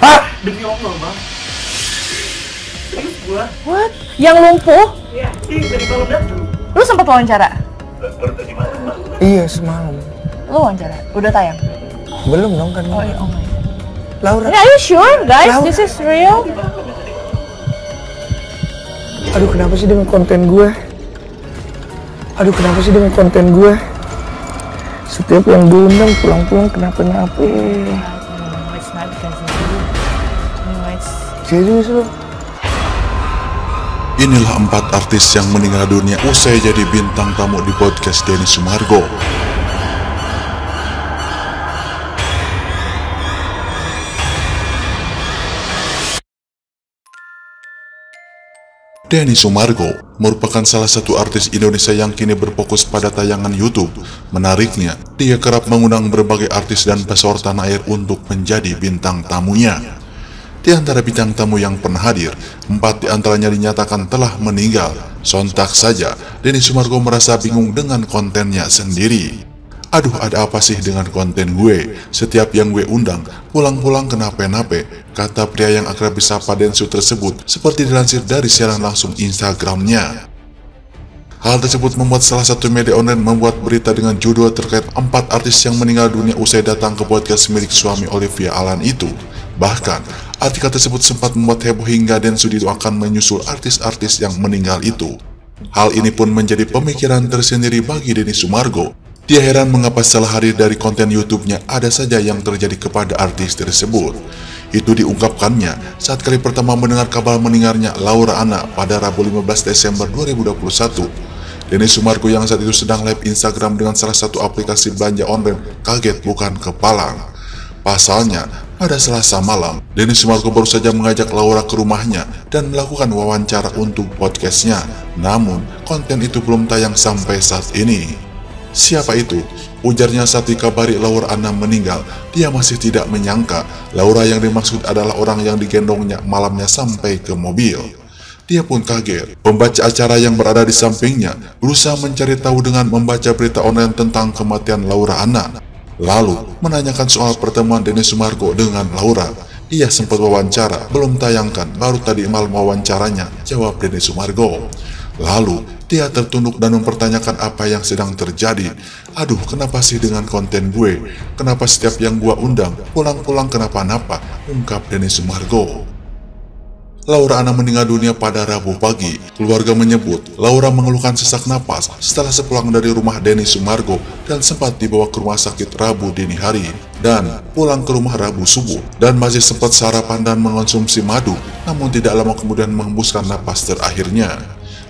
Hah? Demi Allah, Bang. Serius gua. What? Yang lumpuh? Iya, dari malam datang. Lu sempat wawancara? Baru tadi malam, Bang. Iya, semalam. Lu wawancara? Udah tayang? Belum dong kan. Oh iya, oh my. Laura. Are you sure, guys? Laura. This is real? Aduh, kenapa sih dengan konten gue? Setiap yang diundang pulang-pulang kenapa-napa. It's not because of you. It's... Serius lu? Inilah 4 artis yang meninggal dunia usai jadi bintang tamu di podcast Denny Sumargo. Denny Sumargo merupakan salah satu artis Indonesia yang kini berfokus pada tayangan YouTube. Menariknya, dia kerap mengundang berbagai artis dan pesohor tanah air untuk menjadi bintang tamunya. Di antara bintang tamu yang pernah hadir, 4 di antaranya dinyatakan telah meninggal. Sontak saja, Denny Sumargo merasa bingung dengan kontennya sendiri. Aduh, ada apa sih dengan konten gue? Setiap yang gue undang, pulang-pulang kenapa-napa, kata pria yang akrab disapa Densu tersebut, seperti dilansir dari siaran langsung Instagramnya. Hal tersebut membuat salah satu media online membuat berita dengan judul terkait 4 artis yang meninggal dunia usai datang ke podcast milik suami Olivia Alan itu. Bahkan, artikel tersebut sempat membuat heboh hingga Densu akan menyusul artis-artis yang meninggal itu. Hal ini pun menjadi pemikiran tersendiri bagi Denny Sumargo. Dia heran mengapa setelah hadir dari konten YouTube-nya ada saja yang terjadi kepada artis tersebut. Itu diungkapkannya saat kali pertama mendengar kabar meninggalnya Laura Anna pada Rabu 15 Desember 2021. Denny Sumargo yang saat itu sedang live Instagram dengan salah satu aplikasi belanja online kaget bukan kepalang. Pasalnya, pada Selasa malam, Denny Sumargo baru saja mengajak Laura ke rumahnya dan melakukan wawancara untuk podcastnya. Namun, konten itu belum tayang sampai saat ini. Siapa itu? Ujarnya saat dikabari Laura Anna meninggal. Dia masih tidak menyangka Laura yang dimaksud adalah orang yang digendongnya malamnya sampai ke mobil. Dia pun kaget. Pembaca acara yang berada di sampingnya berusaha mencari tahu dengan membaca berita online tentang kematian Laura Anna. Lalu menanyakan soal pertemuan Denny Sumargo dengan Laura. Ia sempat wawancara, belum tayangkan, baru tadi malam wawancaranya, jawab Denny Sumargo. Lalu dia tertunduk dan mempertanyakan apa yang sedang terjadi. Aduh, kenapa sih dengan konten gue? Kenapa setiap yang gue undang pulang-pulang kenapa-napa? Ungkap Denny Sumargo. Laura Anna meninggal dunia pada Rabu pagi. Keluarga menyebut Laura mengeluhkan sesak napas setelah sepulang dari rumah Denny Sumargo dan sempat dibawa ke rumah sakit Rabu dini hari dan pulang ke rumah Rabu subuh dan masih sempat sarapan dan mengonsumsi madu, namun tidak lama kemudian menghembuskan napas terakhirnya.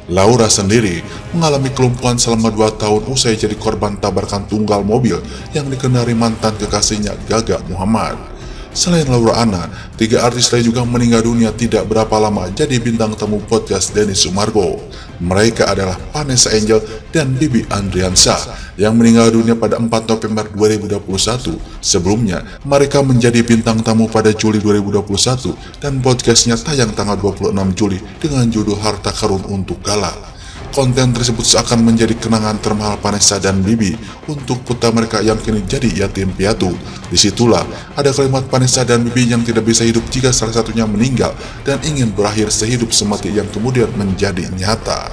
Laura sendiri mengalami kelumpuhan selama 2 tahun usai jadi korban tabrakan tunggal mobil yang dikendarai mantan kekasihnya Gaga Muhammad. Selain Laura Anna, 3 artis lain juga meninggal dunia tidak berapa lama jadi bintang tamu podcast Denny Sumargo. Mereka adalah Vanessa Angel dan Bibi Andriansyah yang meninggal dunia pada 4 November 2021. Sebelumnya, mereka menjadi bintang tamu pada Juli 2021 dan podcastnya tayang tanggal 26 Juli dengan judul Harta Karun untuk Gala. Konten tersebut seakan menjadi kenangan termahal Vanessa dan Bibi untuk putra mereka yang kini jadi yatim piatu. Disitulah ada kalimat Vanessa dan Bibi yang tidak bisa hidup jika salah satunya meninggal dan ingin berakhir sehidup semati yang kemudian menjadi nyata.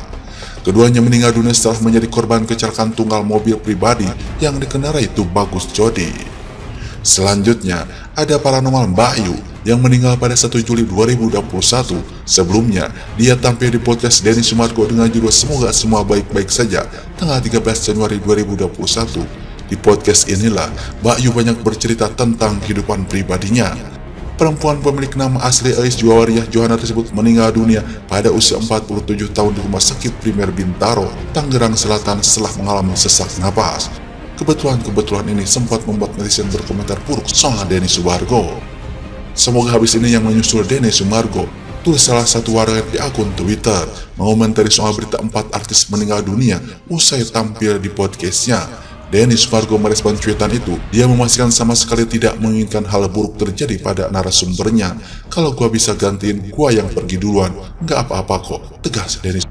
Keduanya meninggal dunia setelah menjadi korban kecelakaan tunggal mobil pribadi yang dikendarai Tubagus Jodi. Selanjutnya, ada paranormal Mbak Yu yang meninggal pada 1 Juli 2021. Sebelumnya, dia tampil di podcast Denny Sumargo dengan judul Semoga Semua Baik-Baik Saja tanggal 13 Januari 2021. Di podcast inilah, Mbak Yu banyak bercerita tentang kehidupan pribadinya. Perempuan pemilik nama asli Ais Juwariah Johana tersebut meninggal dunia pada usia 47 tahun di Rumah Sakit Primer Bintaro, Tangerang Selatan setelah mengalami sesak napas. Kebetulan ini sempat membuat netizen berkomentar buruk soal Denny Sumargo. Semoga habis ini yang menyusul Denny Sumargo, tulis salah satu warganet di akun Twitter, mengomentari soal berita 4 artis meninggal dunia usai tampil di podcastnya. Denny Sumargo merespon cuitan itu. Dia memastikan sama sekali tidak menginginkan hal buruk terjadi pada narasumbernya. Kalau gua bisa gantiin, gua yang pergi duluan. Nggak apa-apa kok, tegas Denny.